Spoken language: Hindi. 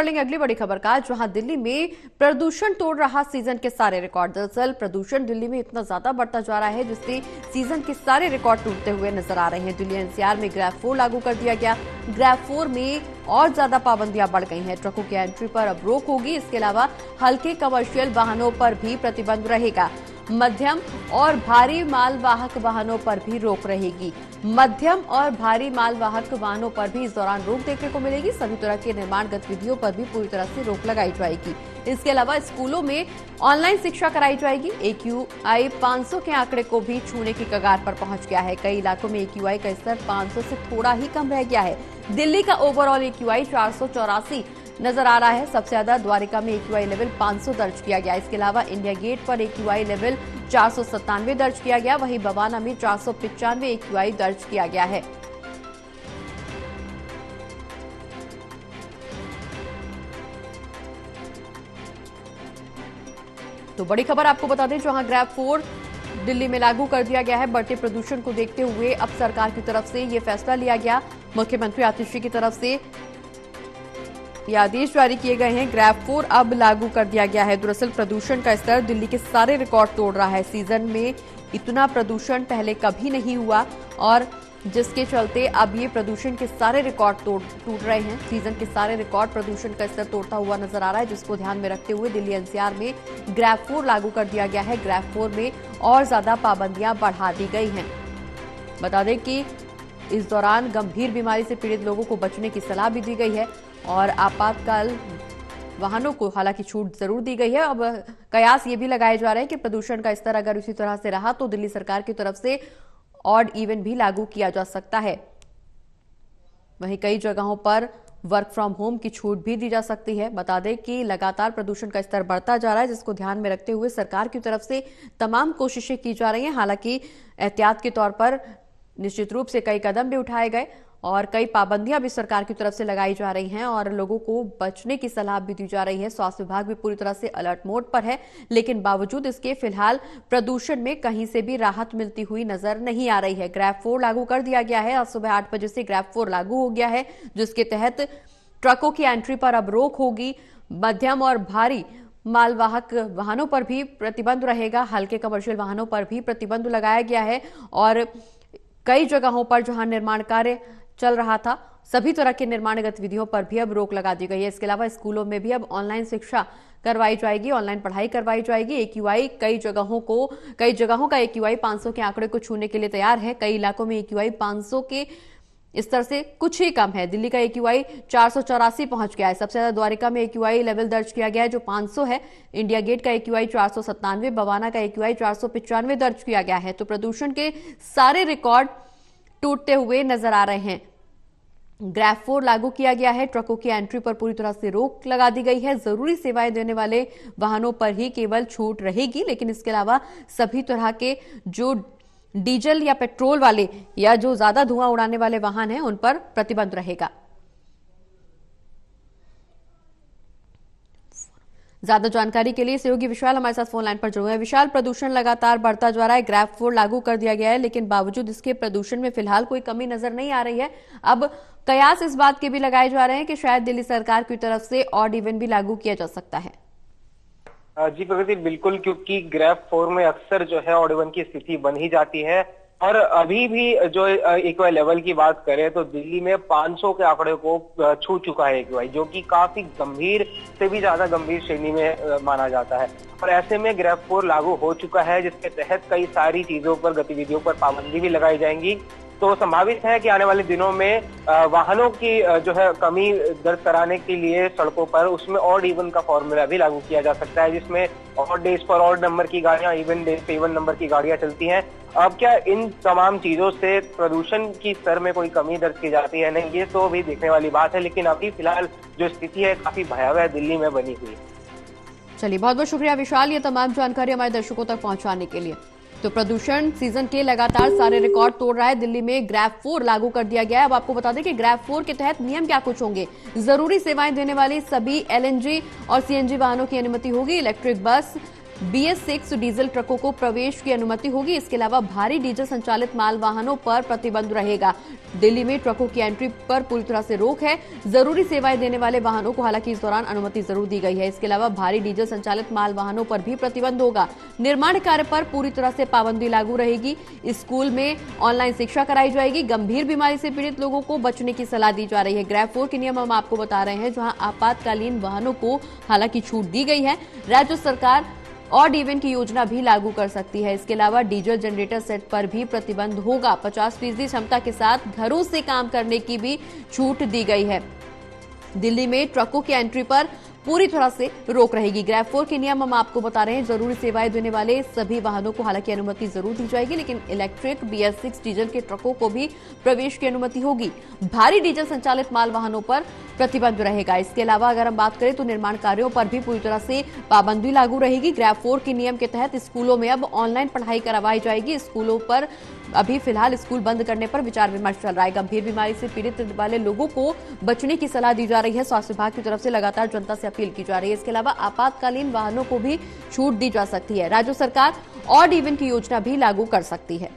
कर लेंगे अगली बड़ी खबर का, जहां दिल्ली में प्रदूषण तोड़ रहा सीजन के सारे रिकॉर्ड। दरअसल प्रदूषण दिल्ली में इतना ज्यादा बढ़ता जा रहा है जिससे सीजन के सारे रिकॉर्ड टूटते हुए नजर आ रहे हैं। दिल्ली एनसीआर में ग्रैफ 4 लागू कर दिया गया। ग्रैफ 4 में और ज्यादा पाबंदियां बढ़ गई हैं। ट्रकों की एंट्री पर अब रोक होगी। इसके अलावा हल्के कमर्शियल वाहनों पर भी प्रतिबंध रहेगा। मध्यम और भारी मालवाहक वाहनों पर भी रोक रहेगी। मध्यम और भारी मालवाहक वाहनों पर भी इस दौरान रोक देखने को मिलेगी। सभी तरह के निर्माण गतिविधियों पर भी पूरी तरह से रोक लगाई जाएगी। इसके अलावा स्कूलों में ऑनलाइन शिक्षा कराई जाएगी। AQI 500 के आंकड़े को भी छूने की कगार पर पहुंच गया है। कई इलाकों में AQI का स्तर 500 से थोड़ा ही कम रह गया है। दिल्ली का ओवरऑल AQI 484 नजर आ रहा है। सबसे ज्यादा द्वारिका में AQI लेवल 500 दर्ज किया गया। इसके अलावा इंडिया गेट पर AQI लेवल 497 दर्ज किया गया। वहीं बवाना में 495 AQI दर्ज किया गया है। तो बड़ी खबर आपको बता दें, जहां ग्रैफ 4 दिल्ली में लागू कर दिया गया है। बढ़ते प्रदूषण को देखते हुए अब सरकार की तरफ से यह फैसला लिया गया। मुख्यमंत्री आतिशी की तरफ से ये आदेश जारी किए गए हैं। ग्रैफ 4 अब लागू कर दिया गया है। दरअसल प्रदूषण का स्तर दिल्ली के सारे रिकॉर्ड तोड़ रहा है। सीजन में इतना प्रदूषण पहले कभी नहीं हुआ और जिसके चलते अब ये प्रदूषण के सारे रिकॉर्ड टूट रहे हैं। सीजन के सारे रिकॉर्ड प्रदूषण का स्तर तोड़ता हुआ नजर आ रहा है, जिसको ध्यान में रखते हुए दिल्ली एनसीआर में ग्रैफ 4 लागू कर दिया गया है। ग्रैफ 4 में और ज्यादा पाबंदियां बढ़ा दी गई हैं। बता दें कि इस दौरान गंभीर बीमारी से पीड़ित लोगों को बचने की सलाह भी दी गई है और आपातकाल वाहनों को हालांकि छूट जरूर दी गई है। अब कयास ये भी लगाए जा रहे हैं कि प्रदूषण का स्तर अगर उसी तरह से रहा तो दिल्ली सरकार की तरफ से ऑड इवन भी लागू किया जा सकता है। वहीं कई जगहों पर वर्क फ्रॉम होम की छूट भी दी जा सकती है। बता दें कि लगातार प्रदूषण का स्तर बढ़ता जा रहा है, जिसको ध्यान में रखते हुए सरकार की तरफ से तमाम कोशिशें की जा रही हैं। हालांकि एहतियात के तौर पर निश्चित रूप से कई कदम भी उठाए गए और कई पाबंदियां भी सरकार की तरफ से लगाई जा रही हैं और लोगों को बचने की सलाह भी दी जा रही है। स्वास्थ्य विभाग भी पूरी तरह से अलर्ट मोड पर है, लेकिन बावजूद इसके फिलहाल प्रदूषण में कहीं से भी राहत मिलती हुई नजर नहीं आ रही है। ग्रैफ 4 लागू कर दिया गया है। आज सुबह 8 बजे से ग्रैफ 4 लागू हो गया है, जिसके तहत ट्रकों की एंट्री पर अब रोक होगी। मध्यम और भारी मालवाहक वाहनों पर भी प्रतिबंध रहेगा। हल्के कमर्शियल वाहनों पर भी प्रतिबंध लगाया गया है और कई जगहों पर जहां निर्माण कार्य चल रहा था, सभी तरह के निर्माण गतिविधियों पर भी अब रोक लगा दी गई है। इसके अलावा स्कूलों में भी अब ऑनलाइन शिक्षा करवाई जाएगी, ऑनलाइन पढ़ाई करवाई जाएगी। AQI कई जगहों का AQI 500 के आंकड़े को छूने के लिए तैयार है। कई इलाकों में AQI 500 के स्तर से कुछ ही कम है। दिल्ली का AQI 484 पहुंच गया है। सबसे ज्यादा द्वारिका में AQI लेवल दर्ज किया गया है जो 500 है। इंडिया गेट का AQI 497, बवाना का AQI 495 दर्ज किया गया है। तो प्रदूषण के सारे रिकॉर्ड टूटते हुए नजर आ रहे हैं। ग्रैफ 4 लागू किया गया है। ट्रकों की एंट्री पर पूरी तरह से रोक लगा दी गई है। जरूरी सेवाएं देने वाले वाहनों पर ही केवल छूट रहेगी, लेकिन इसके अलावा सभी तरह के जो डीजल या पेट्रोल वाले या जो ज्यादा धुआं उड़ाने वाले वाहन हैं उन पर प्रतिबंध रहेगा। ज्यादा जानकारी के लिए सहयोगी विशाल हमारे साथ फोन लाइन पर जुड़े हैं। विशाल, प्रदूषण लगातार बढ़ता जा रहा है। ग्रैफ 4 लागू कर दिया गया है, लेकिन बावजूद इसके प्रदूषण में फिलहाल कोई कमी नजर नहीं आ रही है। अब कयास इस बात के भी लगाए जा रहे हैं कि शायद दिल्ली सरकार की तरफ से ऑड इवन भी लागू किया जा सकता है। जी प्रगति, बिल्कुल, क्योंकि ग्रैफ 4 में अक्सर जो है ऑड इवन की स्थिति बन ही जाती है और अभी भी जो AQI लेवल की बात करें तो दिल्ली में 500 के आंकड़े को छू चुका है AQI, जो कि काफी गंभीर से भी ज्यादा गंभीर श्रेणी में माना जाता है। और ऐसे में ग्रैफ 4 लागू हो चुका है, जिसके तहत कई सारी चीजों पर, गतिविधियों पर पाबंदी भी लगाई जाएंगी। तो संभावित है कि आने वाले दिनों में वाहनों की जो है कमी दर्ज कराने के लिए सड़कों पर उसमें ऑड इवन का फॉर्मूला भी लागू किया जा सकता है, जिसमें ऑड डेज पर ऑड नंबर की गाड़ियां, इवन डेज पे इवन नंबर की गाड़ियां चलती हैं। अब क्या इन तमाम चीजों से प्रदूषण की स्तर में कोई कमी दर्ज की जाती है, नहीं, ये तो भी देखने वाली बात है। लेकिन अभी फिलहाल जो स्थिति है काफी भयावह दिल्ली में बनी हुई है। चलिए, बहुत बहुत शुक्रिया विशाल, ये तमाम जानकारी हमारे दर्शकों तक पहुंचाने के लिए। तो प्रदूषण सीजन के लगातार सारे रिकॉर्ड तोड़ रहा है। दिल्ली में ग्रैफ 4 लागू कर दिया गया है। अब आपको बता दें कि ग्रैफ 4 के तहत नियम क्या कुछ होंगे। जरूरी सेवाएं देने वाली सभी LNG और CNG वाहनों की अनुमति होगी। इलेक्ट्रिक बस, BS6 डीजल ट्रकों को प्रवेश की अनुमति होगी। इसके अलावा भारी डीजल संचालित माल वाहनों पर प्रतिबंध रहेगा। दिल्ली में ट्रकों की एंट्री पर पूरी तरह से रोक है। जरूरी सेवाएं देने वाले वाहनों को हालांकि इस दौरान अनुमति जरूर दी गई है। इसके अलावा भारी डीजल संचालित माल वाहनों पर भी प्रतिबंध होगा। निर्माण कार्य पर पूरी तरह से पाबंदी लागू रहेगी। स्कूल में ऑनलाइन शिक्षा कराई जाएगी। गंभीर बीमारी से पीड़ित लोगों को बचने की सलाह दी जा रही है। ग्रैब 4 के नियम हम आपको बता रहे हैं, जहां आपातकालीन वाहनों को हालांकि छूट दी गई है। राज्य सरकार ऑड इवन की योजना भी लागू कर सकती है। इसके अलावा डीजल जनरेटर सेट पर भी प्रतिबंध होगा। 50% क्षमता के साथ घरों से काम करने की भी छूट दी गई है। दिल्ली में ट्रकों की एंट्री पर पूरी तरह से रोक रहेगी। ग्रैब 4 के नियम हम आपको बता रहे हैं। जरूरी सेवाएं देने वाले सभी वाहनों को हालांकि अनुमति जरूर दी जाएगी, लेकिन इलेक्ट्रिक BS6 डीजल के ट्रकों को भी प्रवेश की अनुमति होगी। भारी डीजल संचालित माल वाहनों पर प्रतिबंध रहेगा। इसके अलावा अगर हम बात करें तो निर्माण कार्यों पर भी पूरी तरह से पाबंदी लागू रहेगी। ग्रैब 4 के नियम के तहत स्कूलों में अब ऑनलाइन पढ़ाई करवाई जाएगी। स्कूलों पर अभी फिलहाल स्कूल बंद करने पर विचार विमर्श चल रहा है। गंभीर बीमारी से पीड़ित वाले लोगों को बचने की सलाह दी जा रही है। स्वास्थ्य विभाग की तरफ से लगातार जनता से अपील की जा रही है। इसके अलावा आपातकालीन वाहनों को भी छूट दी जा सकती है। राज्य सरकार ऑड इवन की योजना भी लागू कर सकती है।